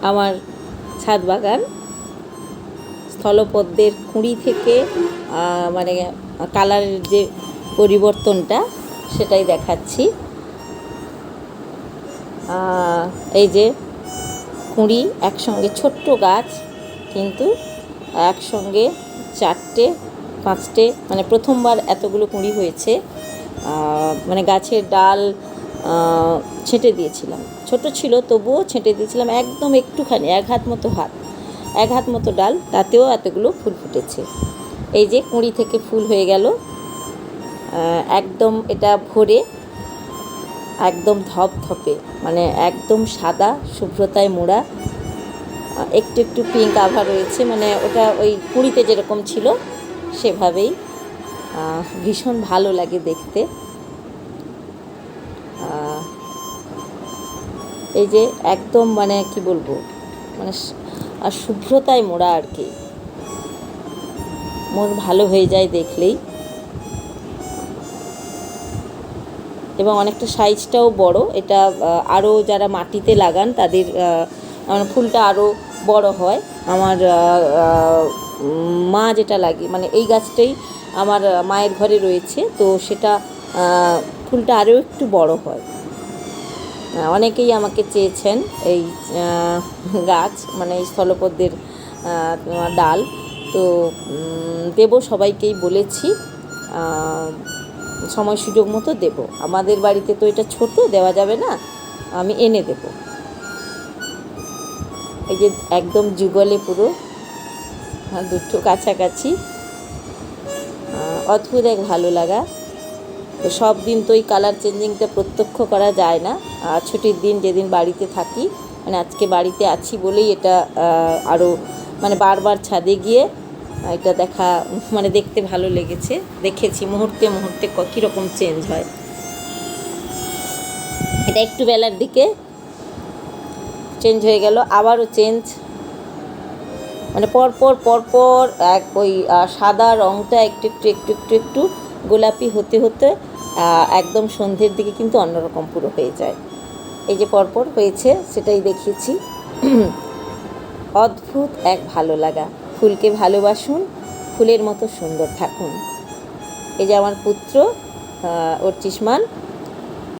আমার ছাদ বাগান স্থলপদ্মের কুঁড়ি থেকে মানে কালারের যে পরিবর্তনটা সেটাই দেখাচ্ছি। এই যে কুঁড়ি একসঙ্গে, ছোট্ট গাছ কিন্তু একসঙ্গে 4টে 5টে, মানে প্রথমবার এতগুলো কুঁড়ি হয়েছে। মানে গাছের ডাল ছেঁটে দিয়েছিলাম, ছোট ছিল তবুও ছেঁটে দিয়েছিলাম, একদম একটুখানি এক হাত মতো ডাল, তাতেও এতগুলো ফুল ফুটেছে। এই যে কুঁড়ি থেকে ফুল হয়ে গেল, একদম এটা ভরে একদম ধপধপে, মানে একদম সাদা শুভ্রতায় মোড়া, একটু একটু পিঙ্ক আভা রয়েছে, মানে ওটা ওই কুঁড়িতে যেরকম ছিল সেভাবেই। ভীষণ ভালো লাগে দেখতে। এই যে একদম মানে কি বলবো, মানে আর শুভ্রতায় মোড়া আর কি, মন ভালো হয়ে যায় দেখলেই। এবং অনেকটা সাইজটাও বড়, এটা আরও যারা মাটিতে লাগান তাদের মানে ফুলটা আরও বড় হয়। আমার মা যেটা লাগে, মানে এই গাছটাই আমার মায়ের ঘরে রয়েছে, তো সেটা ফুলটা আরও একটু বড় হয়। অনেকেই আমাকে চেয়েছেন এই গাছ, মানে এই স্থলপদ্মের ডাল, তো দেব, সবাইকেই বলেছি সময় সুযোগ মতো দেব। আমাদের বাড়িতে তো এটা ছোট, দেওয়া যাবে না, আমি এনে দেব। এই যে একদম যুগলে পুরো দুটো কাছাকাছি, অদ্ভুত এক ভালো লাগা। তো সব দিন তো এই কালার চেঞ্জিংটা প্রত্যক্ষ করা যায় না, ছুটির দিন যেদিন বাড়িতে থাকি, মানে আজকে বাড়িতে আছি বলেই এটা আরও মানে বারবার ছাদে গিয়ে এটা দেখা, মানে দেখতে ভালো লেগেছে, দেখেছি মুহূর্তে মুহূর্তে কীরকম চেঞ্জ হয়। এটা একটু বেলার দিকে চেঞ্জ হয়ে গেল, আবারও চেঞ্জ, মানে পরপর এক ওই সাদা রঙটা একটু একটু একটু একটু একটু গোলাপি হতে হতে একদম সন্ধ্যের দিকে কিন্তু অন্যরকম পুরো হয়ে যায়। এই যে পরপর হয়েছে সেটাই দেখিয়েছি। অদ্ভুত এক ভালো লাগা। ফুলকে ভালোবাসুন, ফুলের মতো সুন্দর থাকুন। এই যে আমার পুত্র অর্চিষ্মান